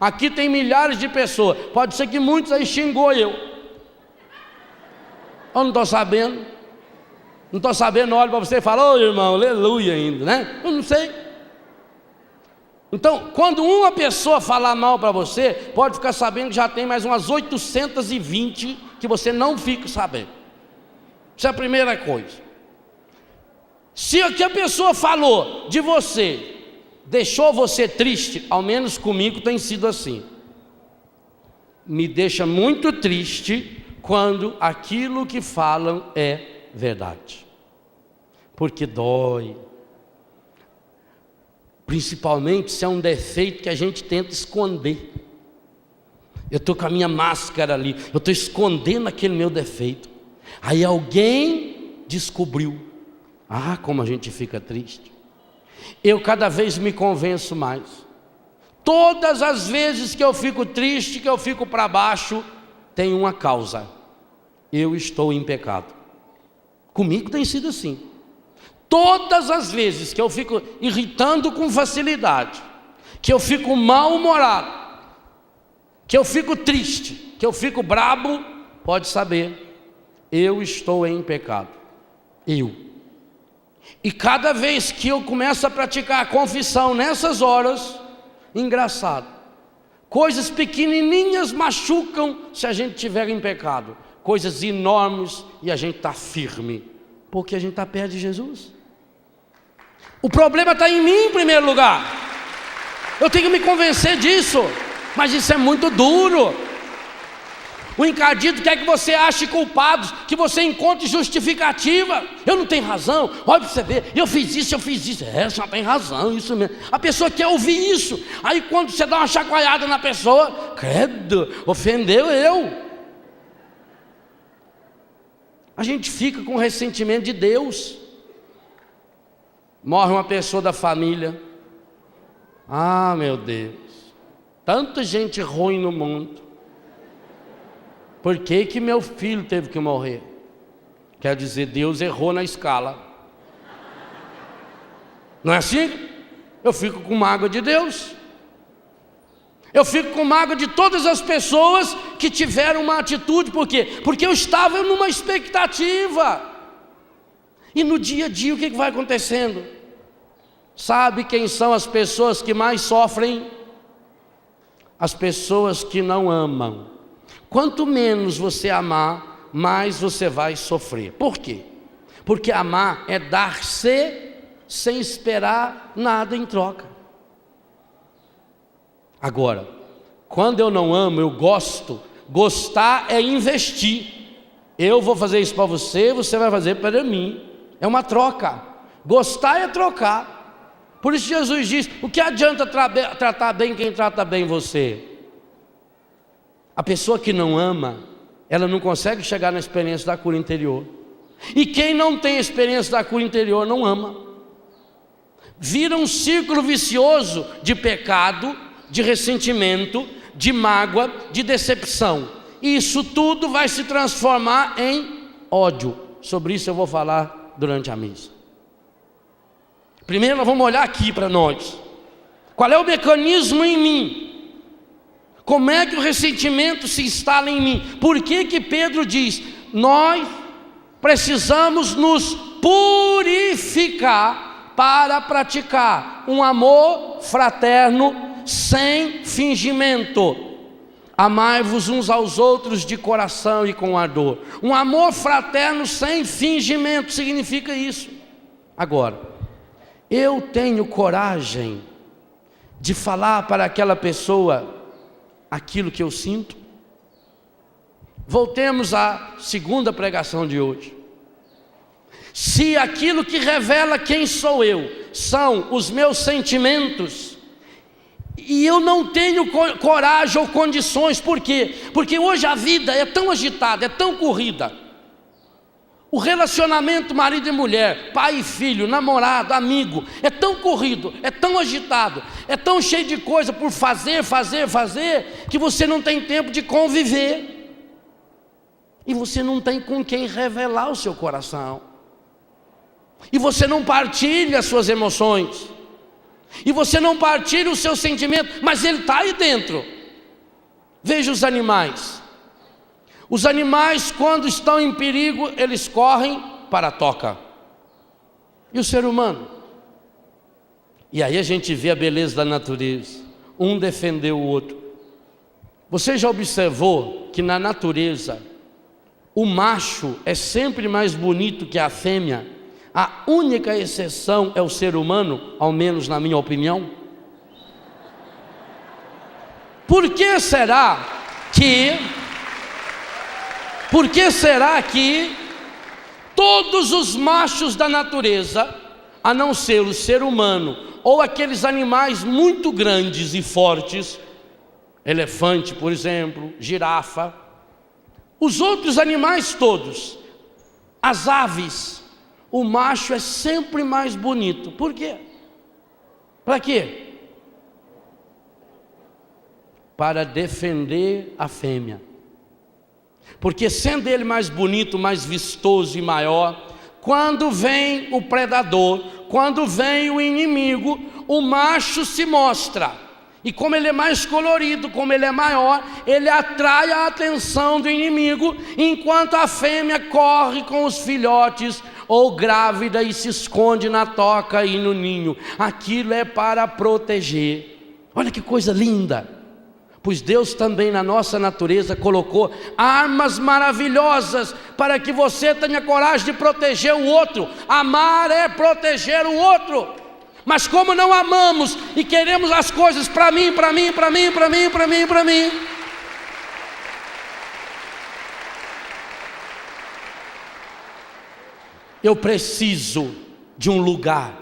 Aqui tem milhares de pessoas, pode ser que muitos aí xingou eu. Eu não estou sabendo. Não estou sabendo, olho para você e falo, ô irmão, aleluia ainda, né? Eu não sei. Então, quando uma pessoa falar mal para você, pode ficar sabendo que já tem mais umas 820 que você não fica sabendo. Isso é a primeira coisa. Se o que a pessoa falou de você deixou você triste, ao menos comigo tem sido assim. Me deixa muito triste quando aquilo que falam é verdade, porque dói. Principalmente se é um defeito que a gente tenta esconder. Eu estou com a minha máscara ali, eu estou escondendo aquele meu defeito. Aí alguém descobriu. Ah, como a gente fica triste. Eu cada vez me convenço mais. Todas as vezes que eu fico triste, que eu fico para baixo, tem uma causa: eu estou em pecado. Comigo tem sido assim. Todas as vezes que eu fico irritando com facilidade, que eu fico mal-humorado, que eu fico triste, que eu fico brabo, pode saber, eu estou em pecado. E cada vez que eu começo a praticar a confissão nessas horas, engraçado, coisas pequenininhas machucam se a gente estiver em pecado, coisas enormes e a gente está firme, porque a gente está perto de Jesus. O problema está em mim em primeiro lugar. Eu tenho que me convencer disso, mas isso é muito duro. O encardido quer que você ache culpados, que você encontre justificativa. Eu não tenho razão, olha para você ver, eu fiz isso. É, você não tem razão, isso mesmo. A pessoa quer ouvir isso. Aí quando você dá uma chacoalhada na pessoa, credo, ofendeu eu. A gente fica com ressentimento de Deus. Morre uma pessoa da família. Ah, meu Deus, tanta gente ruim no mundo. Por que que meu filho teve que morrer? Quer dizer, Deus errou na escala. Não é assim? Eu fico com mágoa de Deus. Eu fico com mágoa de todas as pessoas que tiveram uma atitude. Por quê? Porque eu estava numa expectativa. E no dia a dia o que vai acontecendo? Sabe quem são as pessoas que mais sofrem? As pessoas que não amam. Quanto menos você amar, mais você vai sofrer. Por quê? Porque amar é dar-se sem esperar nada em troca. Agora, quando eu não amo, eu gosto. Gostar é investir. Eu vou fazer isso para você, você vai fazer para mim. É uma troca. Gostar é trocar. Por isso Jesus diz: o que adianta tratar bem quem trata bem você? A pessoa que não ama, ela não consegue chegar na experiência da cura interior. E quem não tem experiência da cura interior não ama. Vira um círculo vicioso de pecado, de ressentimento, de mágoa, de decepção. E isso tudo vai se transformar em ódio. Sobre isso eu vou falar durante a missa. Primeiro nós vamos olhar aqui para nós. Qual é o mecanismo em mim? Como é que o ressentimento se instala em mim? Por que que Pedro diz, nós precisamos nos purificar para praticar um amor fraterno sem fingimento. Amai-vos uns aos outros de coração e com ardor. Um amor fraterno sem fingimento significa isso. Agora, eu tenho coragem de falar para aquela pessoa aquilo que eu sinto? Voltemos à segunda pregação de hoje. Se aquilo que revela quem sou eu são os meus sentimentos, e eu não tenho coragem ou condições, por quê? Porque hoje a vida é tão agitada, é tão corrida. O relacionamento marido e mulher, pai e filho, namorado, amigo, é tão corrido, é tão agitado, é tão cheio de coisa por fazer, que você não tem tempo de conviver. E você não tem com quem revelar o seu coração. E você não partilha as suas emoções. E você não partilha o seu sentimento, mas ele está aí dentro. Veja os animais. Os animais, quando estão em perigo, eles correm para a toca. E o ser humano? E aí a gente vê a beleza da natureza. Um defendeu o outro. Você já observou que na natureza o macho é sempre mais bonito que a fêmea? A única exceção é o ser humano, ao menos na minha opinião. Por que será que todos os machos da natureza, a não ser o ser humano ou aqueles animais muito grandes e fortes, elefante, por exemplo, girafa, os outros animais todos, as aves, o macho é sempre mais bonito? Por quê? Para quê? Para defender a fêmea. Porque sendo ele mais bonito, mais vistoso e maior, quando vem o predador, quando vem o inimigo, o macho se mostra. E como ele é mais colorido, como ele é maior, ele atrai a atenção do inimigo, enquanto a fêmea corre com os filhotes ou grávida e se esconde na toca e no ninho. Aquilo é para proteger. Olha que coisa linda! Pois Deus também na nossa natureza colocou armas maravilhosas para que você tenha coragem de proteger o outro. Amar é proteger o outro. Mas como não amamos e queremos as coisas para mim, eu preciso de um lugar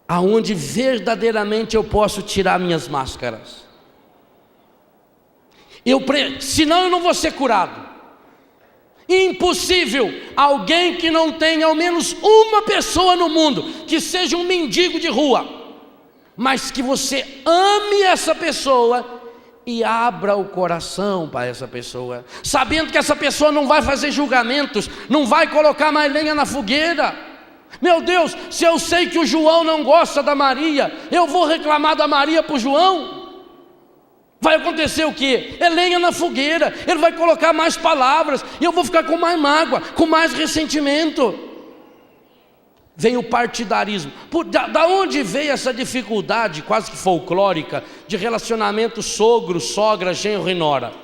aonde verdadeiramente eu posso tirar minhas máscaras. Senão eu não vou ser curado. Impossível alguém que não tenha ao menos uma pessoa no mundo, que seja um mendigo de rua, mas que você ame essa pessoa e abra o coração para essa pessoa, sabendo que essa pessoa não vai fazer julgamentos, não vai colocar mais lenha na fogueira. Meu Deus, se eu sei que o João não gosta da Maria, eu vou reclamar da Maria para o João? Vai acontecer o quê? É lenha na fogueira, ele vai colocar mais palavras, e eu vou ficar com mais mágoa, com mais ressentimento. Vem o partidarismo. Da onde veio essa dificuldade quase que folclórica de relacionamento sogro, sogra, genro e nora?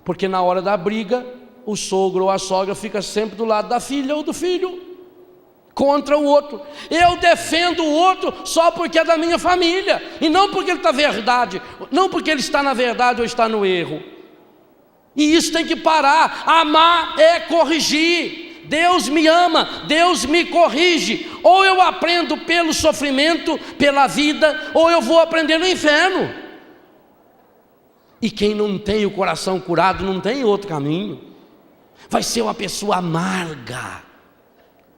Porque na hora da briga, o sogro ou a sogra fica sempre do lado da filha ou do filho, contra o outro. Eu defendo o outro só porque é da minha família, e não porque ele está verdade, não porque ele está na verdade ou está no erro. E isso tem que parar. Amar é corrigir. Deus me ama, Deus me corrige. Ou eu aprendo pelo sofrimento, pela vida, ou eu vou aprender no inferno. E quem não tem o coração curado não tem outro caminho. Vai ser uma pessoa amarga.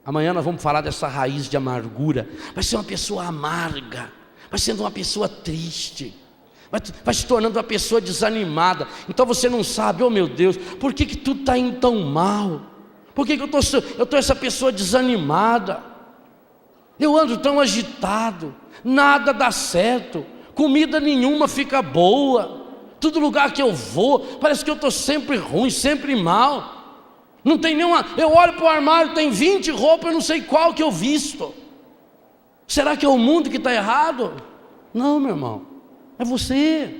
Amanhã nós vamos falar dessa raiz de amargura. Vai ser uma pessoa amarga, vai sendo uma pessoa triste, vai se tornando uma pessoa desanimada. Então você não sabe, oh meu Deus, por que tudo está indo tão mal? Por que eu estou essa pessoa desanimada? Eu ando tão agitado, nada dá certo, comida nenhuma fica boa, todo lugar que eu vou, parece que eu estou sempre ruim, sempre mal. Não tem nenhuma, eu olho para o armário, tem 20 roupas, eu não sei qual que eu visto. Será que é o mundo que está errado? Não, meu irmão, é você.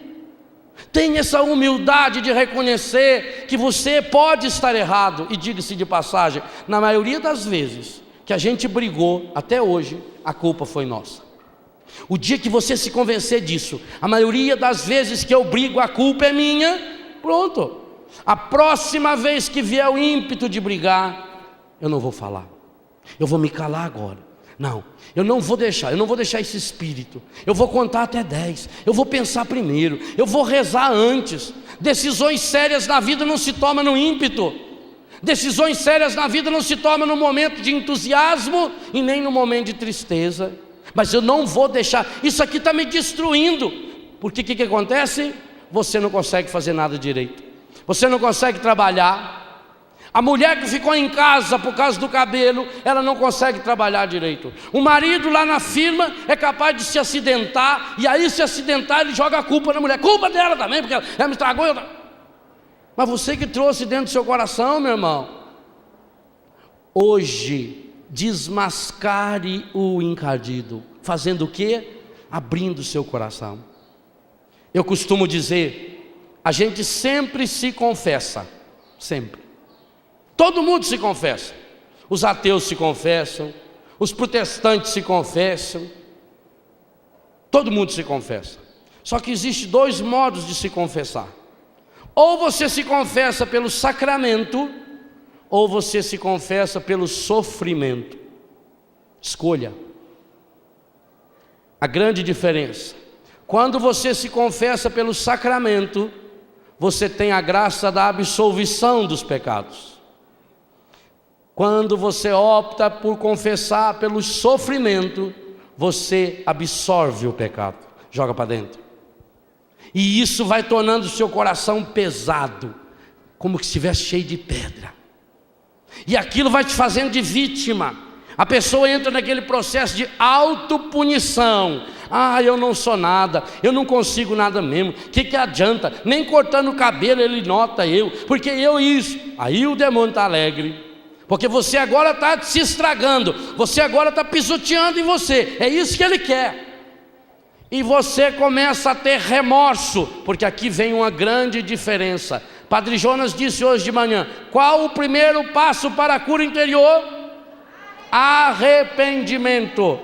Tenha essa humildade de reconhecer que você pode estar errado. E diga-se de passagem, na maioria das vezes que a gente brigou até hoje, a culpa foi nossa. O dia que você se convencer disso, a maioria das vezes que eu brigo, a culpa é minha, pronto. A próxima vez que vier o ímpeto de brigar, eu não vou falar, eu vou me calar agora. Não, eu não vou deixar esse espírito. Eu vou contar até 10, eu vou pensar primeiro, eu vou rezar antes. Decisões sérias na vida não se tomam no ímpeto. Decisões sérias na vida não se tomam no momento de entusiasmo e nem no momento de tristeza. Mas eu não vou deixar, isso aqui está me destruindo. Porque o que acontece? Você não consegue fazer nada direito. Você não consegue trabalhar. A mulher que ficou em casa por causa do cabelo, ela não consegue trabalhar direito. O marido lá na firma é capaz de se acidentar, e aí se acidentar ele joga a culpa na mulher. Culpa dela também, porque ela me estragou. Mas você que trouxe dentro do seu coração, meu irmão. Hoje, desmascare o encardido. Fazendo o quê? Abrindo o seu coração. Eu costumo dizer, a gente sempre se confessa, sempre. Todo mundo se confessa. Os ateus se confessam, os protestantes se confessam, todo mundo se confessa. Só que existe 2 modos de se confessar. Ou você se confessa pelo sacramento, ou você se confessa pelo sofrimento. Escolha. A grande diferença: quando você se confessa pelo sacramento, você tem a graça da absolvição dos pecados. Quando você opta por confessar pelo sofrimento, você absorve o pecado, joga para dentro. E isso vai tornando o seu coração pesado, como que estivesse cheio de pedra. E aquilo vai te fazendo de vítima. A pessoa entra naquele processo de autopunição. Ah, eu não sou nada, eu não consigo nada mesmo. O que adianta? Nem cortando o cabelo ele nota eu, porque eu isso. Aí o demônio está alegre, porque você agora está se estragando, você agora está pisoteando em você. É isso que ele quer. E você começa a ter remorso, porque aqui vem uma grande diferença. Padre Jonas disse hoje de manhã: qual o primeiro passo para a cura interior? Arrependimento.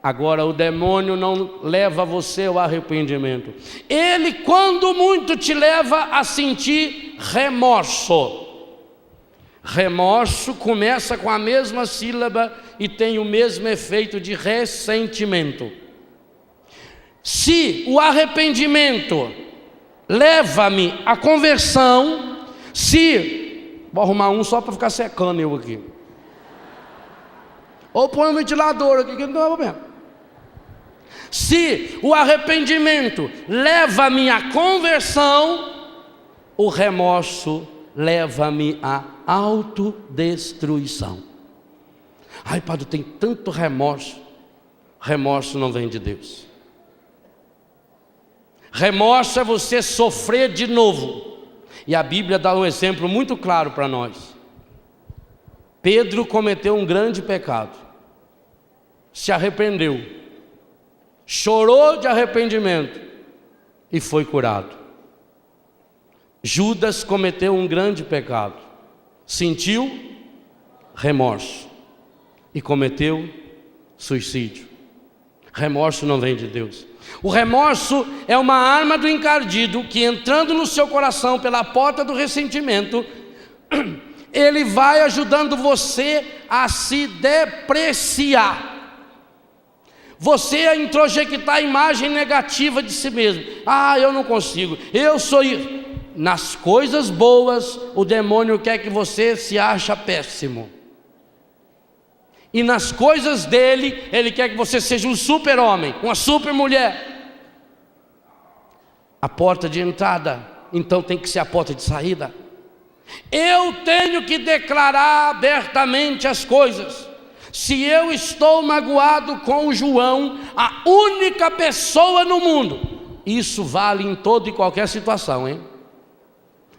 Agora o demônio não leva você ao arrependimento. Ele, quando muito, te leva a sentir remorso. Remorso começa com a mesma sílaba e tem o mesmo efeito de ressentimento. Se o arrependimento leva-me à conversão, vou arrumar um só para ficar secando eu aqui. Ou põe um ventilador aqui que não dá mesmo. Se o arrependimento leva-me à conversão, o remorso leva-me à autodestruição. Ai, padre, tem tanto remorso. Remorso não vem de Deus. Remorso é você sofrer de novo. E a Bíblia dá um exemplo muito claro para nós. Pedro cometeu um grande pecado, se arrependeu, chorou de arrependimento e foi curado. Judas cometeu um grande pecado, sentiu remorso e cometeu suicídio. Remorso não vem de Deus. O remorso é uma arma do encardido que, entrando no seu coração pela porta do ressentimento, ele vai ajudando você a se depreciar. Você a introjectar a imagem negativa de si mesmo. Ah, eu não consigo, eu sou isso. Nas coisas boas, o demônio quer que você se ache péssimo. E nas coisas dele, ele quer que você seja um super-homem, uma super-mulher. A porta de entrada, então, tem que ser a porta de saída. Eu tenho que declarar abertamente as coisas. Se eu estou magoado com o João, a única pessoa no mundo, isso vale em toda e qualquer situação, hein?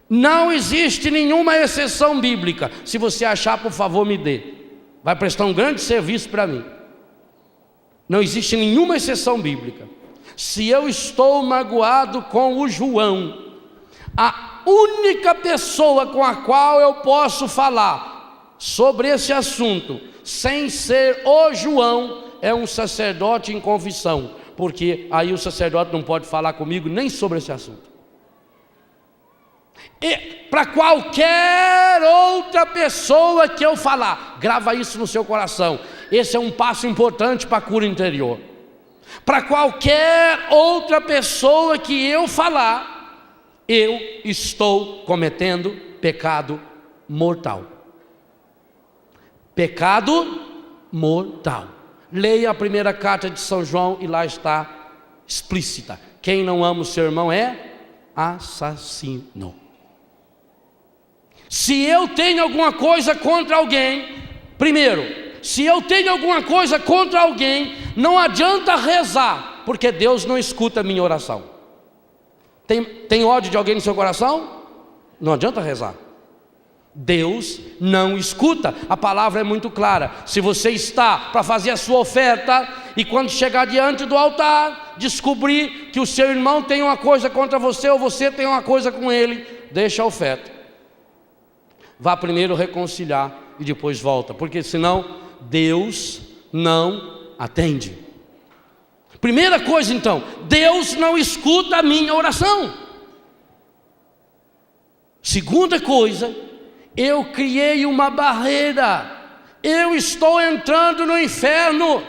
Não existe nenhuma exceção bíblica. Se você achar, por favor, me dê. Vai prestar um grande serviço para mim. Não existe nenhuma exceção bíblica. Se eu estou magoado com o João, a única pessoa com a qual eu posso falar sobre esse assunto, sem ser o João, é um sacerdote em confissão, porque aí o sacerdote não pode falar comigo nem sobre esse assunto. E para qualquer outra pessoa que eu falar, grava isso no seu coração, esse é um passo importante para a cura interior. Para qualquer outra pessoa que eu falar, eu estou cometendo pecado mortal. Pecado mortal. Leia a primeira carta de São João e lá está explícita: quem não ama o seu irmão é assassino. Se eu tenho alguma coisa contra alguém, primeiro, se eu tenho alguma coisa contra alguém, não adianta rezar, porque Deus não escuta a minha oração. Tem ódio de alguém no seu coração? Não adianta rezar. Deus não escuta. A palavra é muito clara. Se você está para fazer a sua oferta e quando chegar diante do altar, descobrir que o seu irmão tem uma coisa contra você ou você tem uma coisa com ele, deixa a oferta. Vá primeiro reconciliar e depois volta, porque senão Deus não atende. Primeira coisa então, Deus não escuta a minha oração. Segunda coisa, eu criei uma barreira, eu estou entrando no inferno.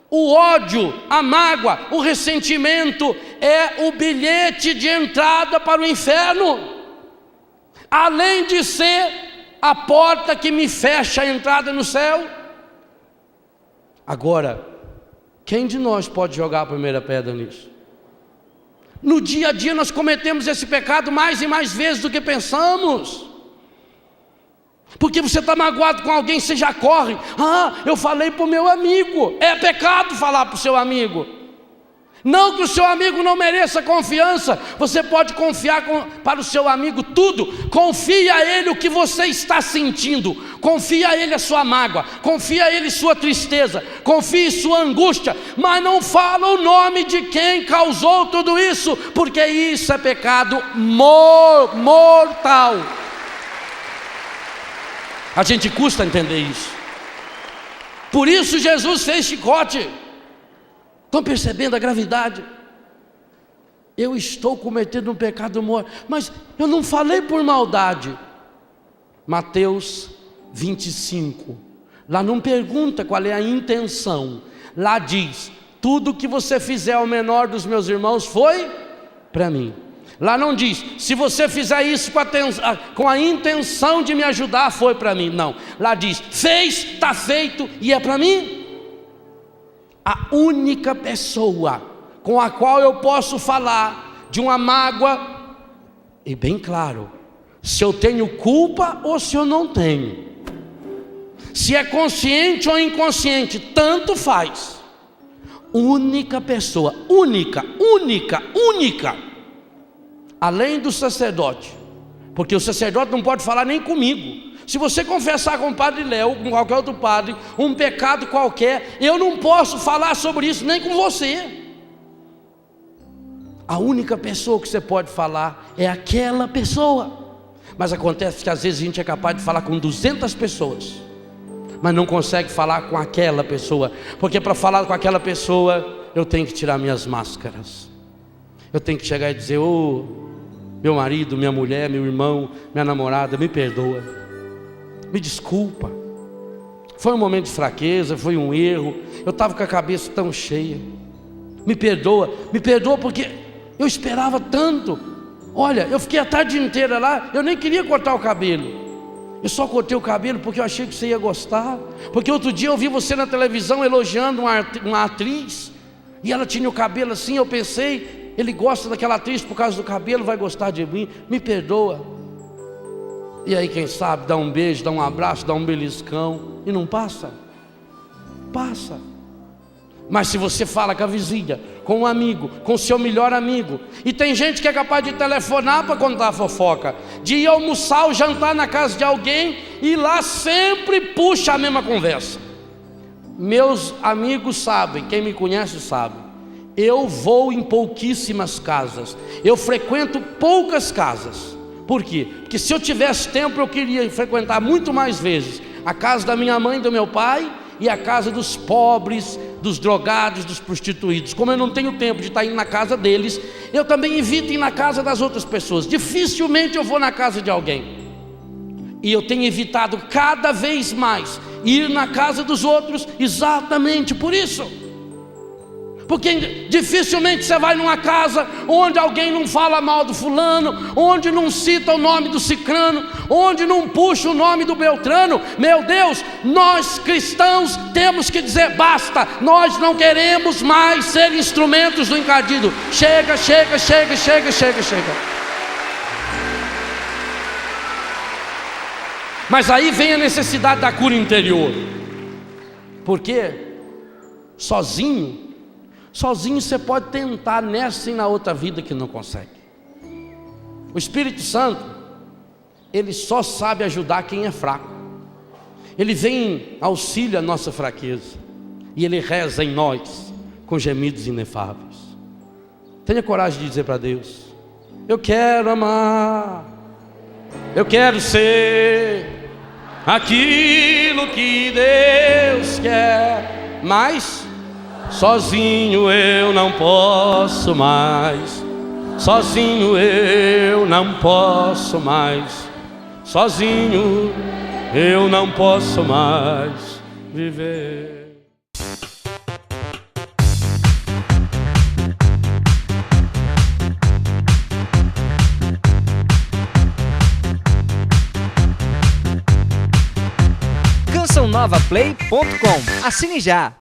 O ódio, a mágoa, o ressentimento é o bilhete de entrada para o inferno, além de ser a porta que me fecha a entrada no céu. Agora, quem de nós pode jogar a primeira pedra nisso? No dia a dia nós cometemos esse pecado mais e mais vezes do que pensamos. Porque você está magoado com alguém, você já corre. Ah, eu falei para o meu amigo. É pecado falar para o seu amigo. Não que o seu amigo não mereça confiança. Você pode confiar para o seu amigo tudo. Confia a ele o que você está sentindo. Confia a ele a sua mágoa. Confia a ele sua tristeza. Confie sua angústia. Mas não fala o nome de quem causou tudo isso, porque isso é pecado mortal. A gente custa entender isso. Por isso Jesus fez chicote. Estão percebendo a gravidade? Eu estou cometendo um pecado mortal, mas eu não falei por maldade. Mateus 25, lá não pergunta qual é a intenção. Lá diz: tudo que você fizer ao menor dos meus irmãos foi para mim. Lá não diz: se você fizer isso com a intenção de me ajudar, foi para mim. Não, lá diz: fez, está feito e é para mim. A única pessoa com a qual eu posso falar de uma mágoa, e bem claro, se eu tenho culpa ou se eu não tenho, se é consciente ou inconsciente, tanto faz. Única pessoa, única, além do sacerdote, porque o sacerdote não pode falar nem comigo. Se você confessar com o padre Léo, com qualquer outro padre, um pecado qualquer, eu não posso falar sobre isso nem com você. A única pessoa que você pode falar é aquela pessoa. Mas acontece que às vezes a gente é capaz de falar com 200 pessoas, mas não consegue falar com aquela pessoa, porque para falar com aquela pessoa eu tenho que tirar minhas máscaras. Eu tenho que chegar e dizer: ô, meu marido, minha mulher, meu irmão, minha namorada, me perdoa, me desculpa. Foi um momento de fraqueza, foi um erro. Eu estava com a cabeça tão cheia. Me perdoa porque eu esperava tanto. Olha, eu fiquei a tarde inteira lá, eu nem queria cortar o cabelo. Eu só cortei o cabelo porque eu achei que você ia gostar. Porque outro dia eu vi você na televisão elogiando uma atriz, e ela tinha o cabelo assim, eu pensei, ele gosta daquela atriz por causa do cabelo, vai gostar de mim. Me perdoa. E aí quem sabe, dá um beijo, dá um abraço, dá um beliscão, e não passa? Passa. Mas se você fala com a vizinha, com um amigo, com o seu melhor amigo, e tem gente que é capaz de telefonar para contar a fofoca, de ir almoçar ou jantar na casa de alguém, e lá sempre puxa a mesma conversa. Meus amigos sabem, quem me conhece sabe, eu vou em pouquíssimas casas, eu frequento poucas casas. Por quê? Porque se eu tivesse tempo eu queria frequentar muito mais vezes a casa da minha mãe e do meu pai, e a casa dos pobres, dos drogados, dos prostituídos. Como eu não tenho tempo de estar indo na casa deles, eu também evito ir na casa das outras pessoas. Dificilmente eu vou na casa de alguém. E eu tenho evitado cada vez mais ir na casa dos outros, exatamente por isso. Porque dificilmente você vai numa casa onde alguém não fala mal do fulano, onde não cita o nome do cicrano, onde não puxa o nome do beltrano. Meu Deus, nós cristãos temos que dizer basta. Nós não queremos mais ser instrumentos do encardido. Chega, chega, chega, chega, chega, chega. Mas aí vem a necessidade da cura interior. Porque sozinho você pode tentar nessa e na outra vida que não consegue. O Espírito Santo, ele só sabe ajudar quem é fraco. Ele vem em auxílio à nossa fraqueza, e ele reza em nós com gemidos inefáveis. Tenha coragem de dizer para Deus: eu quero amar, eu quero ser aquilo que Deus quer, mas sozinho eu não posso mais, sozinho eu não posso mais, sozinho eu não posso mais viver. CançãoNovaPlay.com. Assine já!